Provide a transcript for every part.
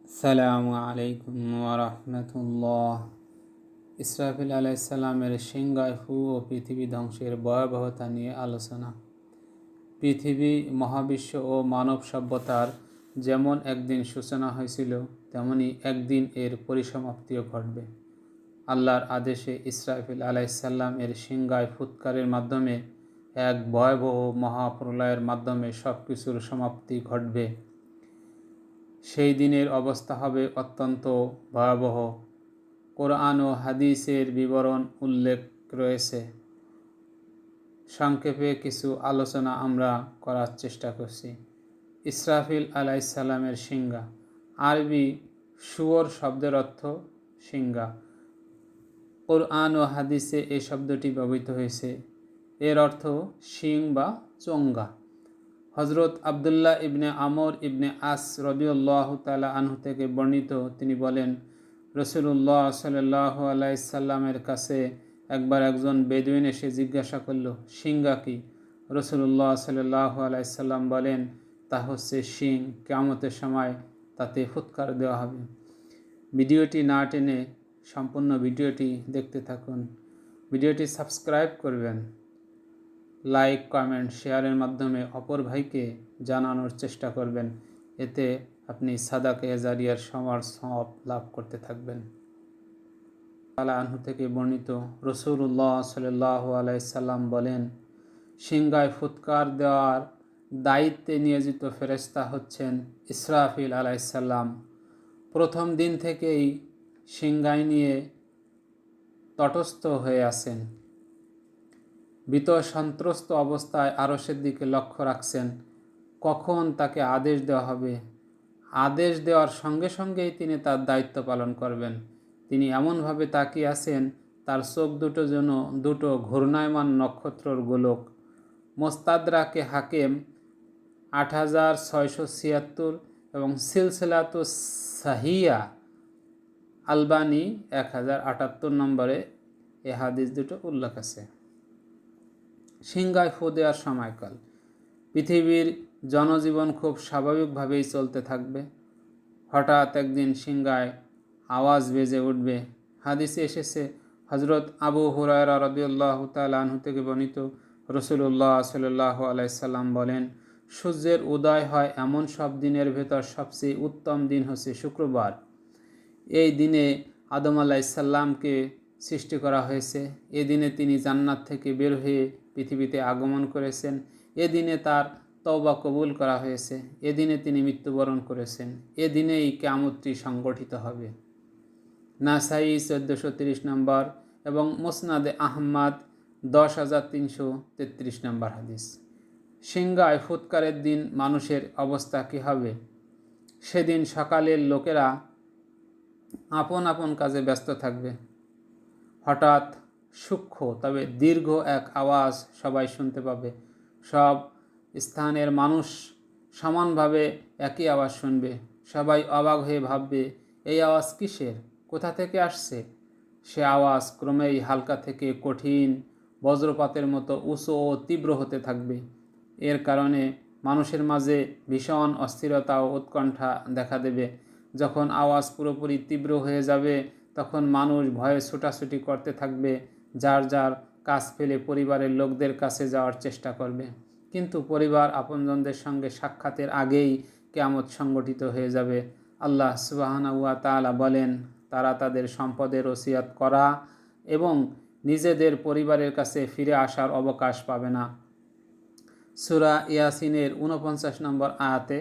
সালামু আলাইকুম ওরহমতুল্লাহ। ইসরাফিল আলাইসাল্লামের সিংহায় ফু ও পৃথিবী ধ্বংসের ভয়াবহতা নিয়ে আলোচনা। পৃথিবী, মহাবিশ্ব ও মানব সভ্যতার যেমন একদিন সূচনা হয়েছিল, তেমনি একদিন এর পরিসমাপ্তিও ঘটবে। আল্লাহর আদেশে ইসরাফিল আলাইসাল্লাম এর সিংহায় ফুৎকারের মাধ্যমে এক ভয়াবহ মহাপ্রলয়ের মাধ্যমে সব কিছুর সমাপ্তি ঘটবে। সেই দিনের অবস্থা হবে অত্যন্ত ভয়াবহ। কোরআন ও হাদিসের বিবরণ উল্লেখ রয়েছে। সংক্ষেপে কিছু আলোচনা আমরা করার চেষ্টা করছি। ইসরাফিল আলাইসাল্লামের সিংহা। আরবি শুয়োর শব্দের অর্থ সিংহা। কোরআন ও হাদিসে এই শব্দটি ব্যবহৃত হয়েছে। এর অর্থ শিং বা চোঙ্গা। হজরত আবদুল্লাহ ইবনে আমর ইবনে আস রাদিয়াল্লাহু তাআলা আনহু থেকে বর্ণিত, তিনি বলেন, রাসূলুল্লাহ সাল্লাল্লাহু আলাইহি সাল্লামের কাছে একবার একজন বেদুইন এসে জিজ্ঞাসা করল, সিংহা কি? রাসূলুল্লাহ সাল্লাল্লাহু আলাইহি সাল্লাম বলেন, তা হচ্ছে শিং। কিয়ামতের সময় তাতে ফুৎকার দেওয়া হবে। ভিডিওটি না টেনে সম্পূর্ণ ভিডিওটি দেখতে থাকুন। ভিডিওটি সাবস্ক্রাইব করবেন, লাইক, কমেন্ট, শেয়ারের মাধ্যমে অপর ভাইকে জানানোর চেষ্টা করবেন। এতে আপনি সাদাকে জারিয়ার সমার সওয়াব লাভ করতে থাকবেন। তাআলা আনহু থেকে বর্ণিত, রাসূলুল্লাহ সাল্লাল্লাহু আলাইহি সাল্লাম বলেন, সিংহায় ফুৎকার দেওয়ার দায়িত্বে নিয়োজিত ফেরেশতা হচ্ছেন ইসরাফিল আলাইহিস সালাম। প্রথম দিন থেকেই সিংহায় নিয়ে তটস্থ হয়ে আছেন। ভীত সন্ত্রস্ত অবস্থায় আরশের দিকে লক্ষ্য রাখছেন, কখন তাকে আদেশ দেওয়া হবে। আদেশ দেওয়ার সঙ্গে সঙ্গেই তিনি তার দায়িত্ব পালন করবেন। তিনি এমনভাবে তাকিয়ে আছেন, তার চোখ দুটো যেন দুটো ঘূর্ণায়মান নক্ষত্রর গোলক। মোস্তাদরাকে হাকিম 8676 এবং সিলসিলাতুস সাহিয়া আলবানী 1078 নম্বরে এ হাদিস দুটো উল্লেখ আছে। সিংহায় ফু দেওয়ার সময়কাল। পৃথিবীর জনজীবন খুব স্বাভাবিকভাবেই চলতে থাকবে। হঠাৎ একদিন সিংহায় আওয়াজ বেজে উঠবে। হাদিসে এসেছে, হজরত আবু হুরায়রা রাদিয়াল্লাহু তাআলা আনহু থেকে বর্ণিত, রাসূলুল্লাহ সাল্লাল্লাহু আলাইহি সাল্লাম বলেন, সূর্যের উদয় হয় এমন সব দিনের ভেতর সবচেয়ে উত্তম দিন হচ্ছে শুক্রবার। এই দিনে আদম আলাইহিস সালামকে সৃষ্টি করা হয়েছে। এদিনে তিনি জান্নাত থেকে বের হয়ে পৃথিবীতে আগমন করেছেন। এদিনে তার তওবা কবুল করা হয়েছে। এদিনে তিনি মৃত্যুবরণ করেছেন। এদিনেই কিয়ামতটি সংগঠিত হবে। নাসাই 1430 নম্বর এবং মুসনাদে আহমদ 10333 নম্বর হাদিস। সিংহায় ফুৎকারের দিন মানুষের অবস্থা কী হবে? সেদিন সকালের লোকেরা আপন আপন কাজে ব্যস্ত থাকবে। হঠাৎ সূক্ষ্ম তবে দীর্ঘ এক আওয়াজ সবাই শুনতে পাবে। সব স্থানের মানুষ সমানভাবে একই আওয়াজ শুনবে। সবাই অবাক হয়ে ভাববে, এই আওয়াজ কিসের? কোথা থেকে আসছে? সে আওয়াজ ক্রমেই হালকা থেকে কঠিন বজ্রপাতের মতো উঁচু ও তীব্র হতে থাকবে। এর কারণে মানুষের মাঝে ভীষণ অস্থিরতা ও উৎকণ্ঠা দেখা দেবে। যখন আওয়াজ পুরোপুরি তীব্র হয়ে যাবে, তখন মানুষ ভয়ে ছুটাছুটি করতে থাকবে। যার যার কাজ ফেলে পরিবারের লোকদের কাছে যাওয়ার চেষ্টা করবে। কিন্তু পরিবার আপনজনদের সঙ্গে সাক্ষাতের আগেই কিয়ামত সংগঠিত হয়ে যাবে। আল্লাহ সুবহানাহু ওয়া তাআলা বলেন, তারা তাদের সম্পদের ওসিয়ত করা এবং নিজেদের পরিবারের কাছে ফিরে আসার অবকাশ পাবে না। সূরা ইয়াসিনের 49 নম্বর আয়াতে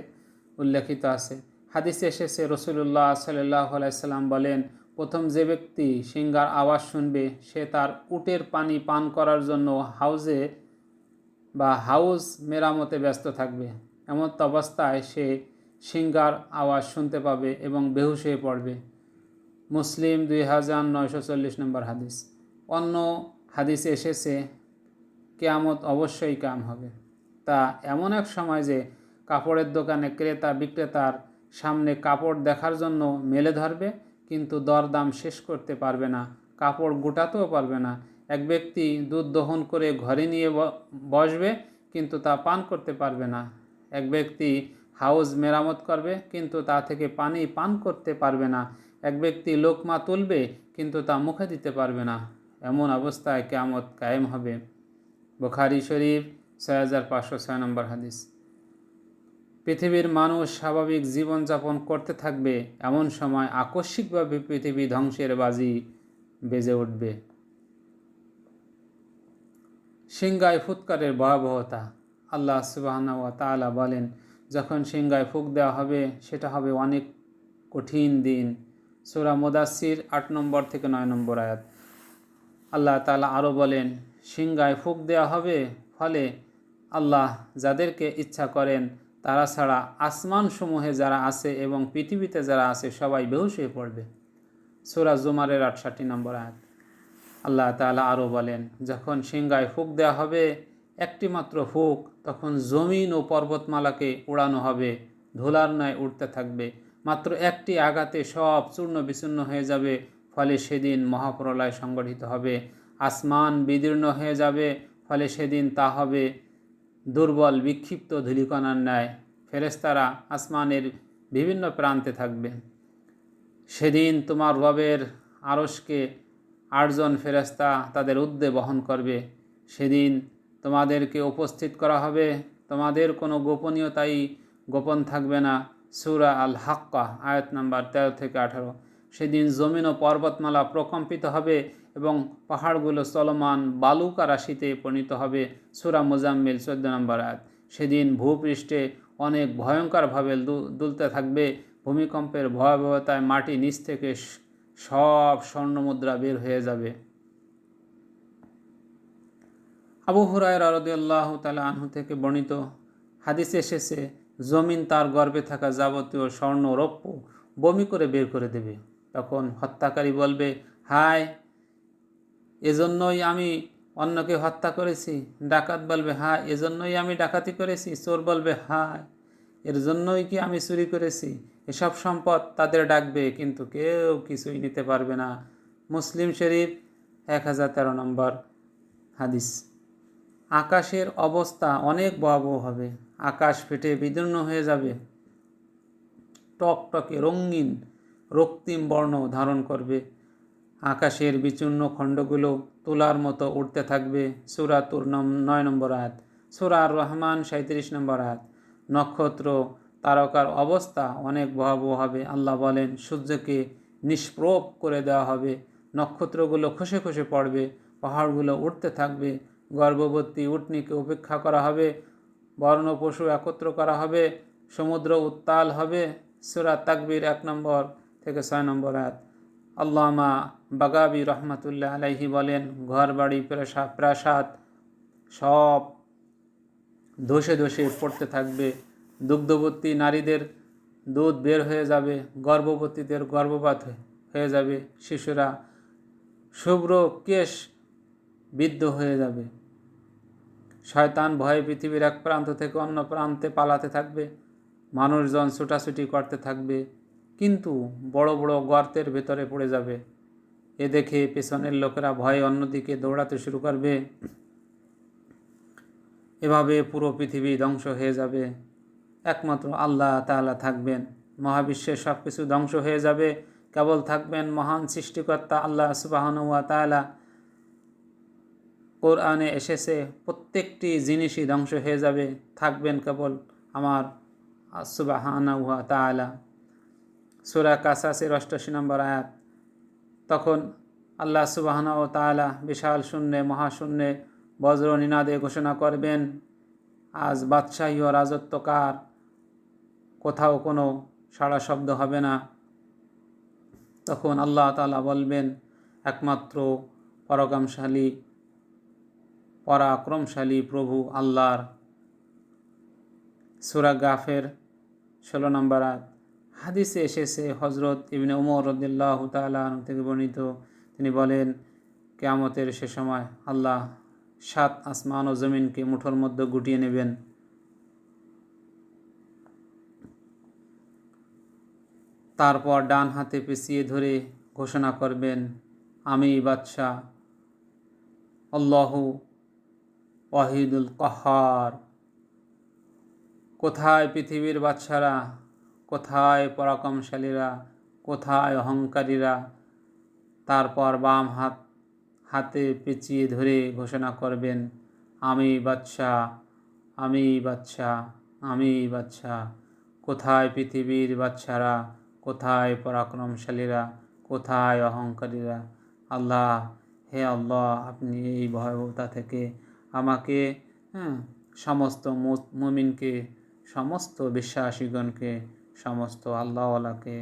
উল্লেখিত আছে। হাদিসে এসেছে, রাসূলুল্লাহ সাল্লাল্লাহু আলাইহি সাল্লাম বলেন, প্রথম যে ব্যক্তি সিংহার আওয়াজ শুনবে, সে তার উটের পানি পান করার জন্য হাউজ মেরামতে ব্যস্ত থাকবে। এমন অবস্থায় সে সিংহার আওয়াজ শুনতে পাবে এবং বেহুশ হয়ে পড়বে। মুসলিম 2940 নম্বর হাদিস। অন্য হাদিসে এসেছে, কিয়ামত অবশ্যই কায়েম হবে। তা এমন এক সময় যে কাপড়ের দোকানে ক্রেতা বিক্রেতার সামনে কাপড় দেখার জন্য মেলে ধরবে, কিন্তু দরদাম শেষ করতে পারবে না, কাপড় গোটাতেও পারবে না। এক ব্যক্তি দুধ দহন করে ঘরে নিয়ে বসবে, কিন্তু তা পান করতে পারবে না। এক ব্যক্তি হাউজ মেরামত করবে কিন্তু তা থেকে পানি পান করতে পারবে না। এক ব্যক্তি লোকমা তুলবে কিন্তু তা মুখে দিতে পারবে না। এমন অবস্থায় কিয়ামত কায়েম হবে। বুখারী শরীফ 6506 নম্বর হাদিস। পৃথিবীর মানুষ স্বাভাবিক জীবনযাপন করতে থাকবে, এমন সময় আকস্মিকভাবে পৃথিবী ধ্বংসের বাজি বেজে উঠবে। সিংহায় ফুৎকারের ভয়াবহতা। আল্লাহ সুবহানাহু ওয়া তাআলা বলেন, যখন সিংহায় ফুঁক দেওয়া হবে সেটা হবে অনেক কঠিন দিন। সূরা মুদাসসির 8 নম্বর থেকে 9 নম্বর আয়াত। আল্লাহ তাআলা আরও বলেন, সিংহায় ফুঁক দেওয়া হবে, ফলে আল্লাহ যাদেরকে ইচ্ছা করেন তারা ছাড়া আসমানসমূহে যারা আছে এবং পৃথিবীতে যারা আছে সবাই বেহুশ হয়ে পড়বে। সূরা জুমারের 68 নম্বর আয়াত। আল্লাহ তাআলা আরও বলেন, যখন সিংহায় ফুঁক দেওয়া হবে, একটি মাত্র ফুঁক, তখন জমিন ও পর্বতমালাকে উড়ানো হবে, ধুলার ন্যায় উঠতে থাকবে। মাত্র একটি আঘাতে সব চূর্ণ বিচূর্ণ হয়ে যাবে। ফলে সেদিন মহাপ্রলয় সংঘটিত হবে। আসমান বিদীর্ণ হয়ে যাবে। ফলে সেদিন তা হবে দুর্বল বিক্ষিপ্ত ধূলিকণার ন্যায়। ফেরেশতারা আসমানের বিভিন্ন প্রান্তে থাকবে। সেদিন তোমার রবের আরশকে 8 জন ফেরেশতা তাদের ঊর্ধ্বে বহন করবে। সেদিন তোমাদেরকে উপস্থিত করা হবে, তোমাদের কোনো গোপনীয়তাই গোপন থাকবে না। সূরা আল হাক্কা আয়াত নাম্বার 13 থেকে 18। সেদিন জমিন ও পর্বতমালা প্রকম্পিত হবে এবং পাহাড়গুলো চলমান বালুকা রাশিতে পরিণত হবে। সূরা মুজাম্মিল 14 নম্বর আয়াত। সেদিন ভূপৃষ্ঠে অনেক ভয়ঙ্করভাবে দুলতে থাকবে। ভূমিকম্পের ভয়াবহতায় মাটি নিচ থেকে সব স্বর্ণমুদ্রা বের হয়ে যাবে। আবু হুরায়রা রাদিয়াল্লাহু তাআলা আনহু থেকে বর্ণিত হাদিসে এসেছে, জমিন তার গর্ভে থাকা যাবতীয় স্বর্ণ রৌপ্য বমি করে বের করে দেবে। তখন হত্যাকারী বলবে, হায়, এজন্যই আমি অন্যকে হত্যা করেছি। ডাকাত বলবে, হায়, এজন্যই আমি ডাকাতি করেছি। চোর বলবে, হায়, এর জন্যই কি আমি চুরি করেছি। এসব সম্পদ তাদের ডাকবে, কিন্তু কেউ কিছুই নিতে পারবে না। মুসলিম শরীফ 1013 নম্বর হাদিস। আকাশের অবস্থা অনেক ভয়াবহ হবে। আকাশ ফেটে বিদীর্ণ হয়ে যাবে, টকটকে রঙিন রক্তিম বর্ণ ধারণ করবে। আকাশের বিচূর্ণ খণ্ডগুলো তুলার মতো উঠতে থাকবে। সূরা তুর 9 নম্বর আয়াত। সূরা আর রহমান 37 নম্বর আয়াত। নক্ষত্র তারকার অবস্থা অনেক ভয়াবহ হবে। আল্লাহ বলেন, সূর্যকে নিষ্প্রভ করে দেওয়া হবে, নক্ষত্রগুলো খসে খসে পড়বে, পাহাড়গুলো উঠতে থাকবে, গর্ভবতী উটনীকে উপেক্ষা করা হবে, বর্ণ পশু একত্র করা হবে, সমুদ্র উত্তাল হবে। সূরা তাকবীর 1 নম্বর থেকে 6 নম্বর আয়াত। আল্লামা বাগাবী রহমাতুল্লাহ আলাইহি বলেন, ঘর বাড়ি প্রাসাদ সব ধসে ধসে পড়তে থাকবে। দুগ্ধবতী নারীদের দুধ বের হয়ে যাবে, গর্ভবতীদের গর্ভপাত হয়ে যাবে, শিশুরা শুভ্র কেশ বিদ্ধ হয়ে যাবে। শয়তান ভয়ে পৃথিবীর এক প্রান্ত থেকে অন্য প্রান্তে পালাতে থাকবে, মানুষজন ছুটাছুটি করতে থাকবে, কিন্তু বড় বড় গর্তের ভেতরে পড়ে যাবে। এ দেখে পেছনের লোকেরা ভয়ে অন্যদিকে দৌড়াতে শুরু করবে। এভাবে পুরো পৃথিবী ধ্বংস হয়ে যাবে। একমাত্র আল্লাহ তাআলা থাকবেন। মহাবিশ্বের সব কিছু ধ্বংস হয়ে যাবে, কেবল থাকবেন মহান সৃষ্টিকর্তা আল্লাহ সুবহানাহু ওয়া তাআলা। কোরআনে এসেছে, প্রত্যেকটি জিনিসই ধ্বংস হয়ে যাবে, থাকবেন কেবল আমার সুবহানাহু ওয়া তাআলা। সূরা কাসাসের 88 নম্বর আয়াত। তখন আল্লাহ সুবহানাহু ওয়া তাআলা বিশাল শূন্যে মহাশূন্যে বজ্র নিনাদে ঘোষণা করবেন, আজ বাদশাহী ও রাজত্ব কার। কোথাও কোনো সাড়া শব্দ হবে না। তখন আল্লাহ তাআলা বলবেন, একমাত্র পরাক্রমশালী প্রভু আল্লাহর। সূরা গাফের 16 নম্বর আয়াত। হাদিসে এসেছে, হযরত ইবনে উমর রাদিয়াল্লাহু তাআলা আনহু থেকে বর্ণিত, তিনি বলেন, কিয়ামতের সে সময় আল্লাহ 7 আসমান ও জমিনকে মুঠোর মধ্যে গুটিয়ে নেবেন। তারপর ডান হাতে পেঁচিয়ে ধরে ঘোষণা করবেন, আমি বাদশাহ, আল্লাহু ওয়াহিদুল কাহ্হার। কোথায় পৃথিবীর বাদশারা, কোথায় পরাক্রমশালীরা, কোথায় অহংকারীরা? তারপর বাম হাতে পেঁচিয়ে ধরে ঘোষণা করবেন, আমি বাদশাহ, আমি বাদশাহ, আমি বাদশাহ। কোথায় পৃথিবীর বাদশারা, কোথায় পরাক্রমশালীরা, কোথায় অহংকারীরা? আল্লাহ, হে আল্লাহ, আপনি এই ভয়াবহতা থেকে আমাকে, সমস্ত মুমিনকে, সমস্ত বিশ্বাসীগণকে, সমস্ত আল্লাহওয়ালাকে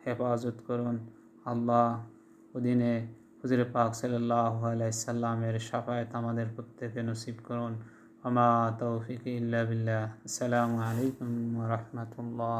হেফাজত করুন। আল্লাহ ওদিনে হুজুরে পাক সাল্লাল্লাহু আলাইহি সাল্লামের শাফায়াত আমাদের প্রত্যেকে নসিব করুন। আমা তৌফিক ইল্লা বিল্লাহ। আসসালামু আলাইকুম ওয়া রাহমাতুল্লাহ।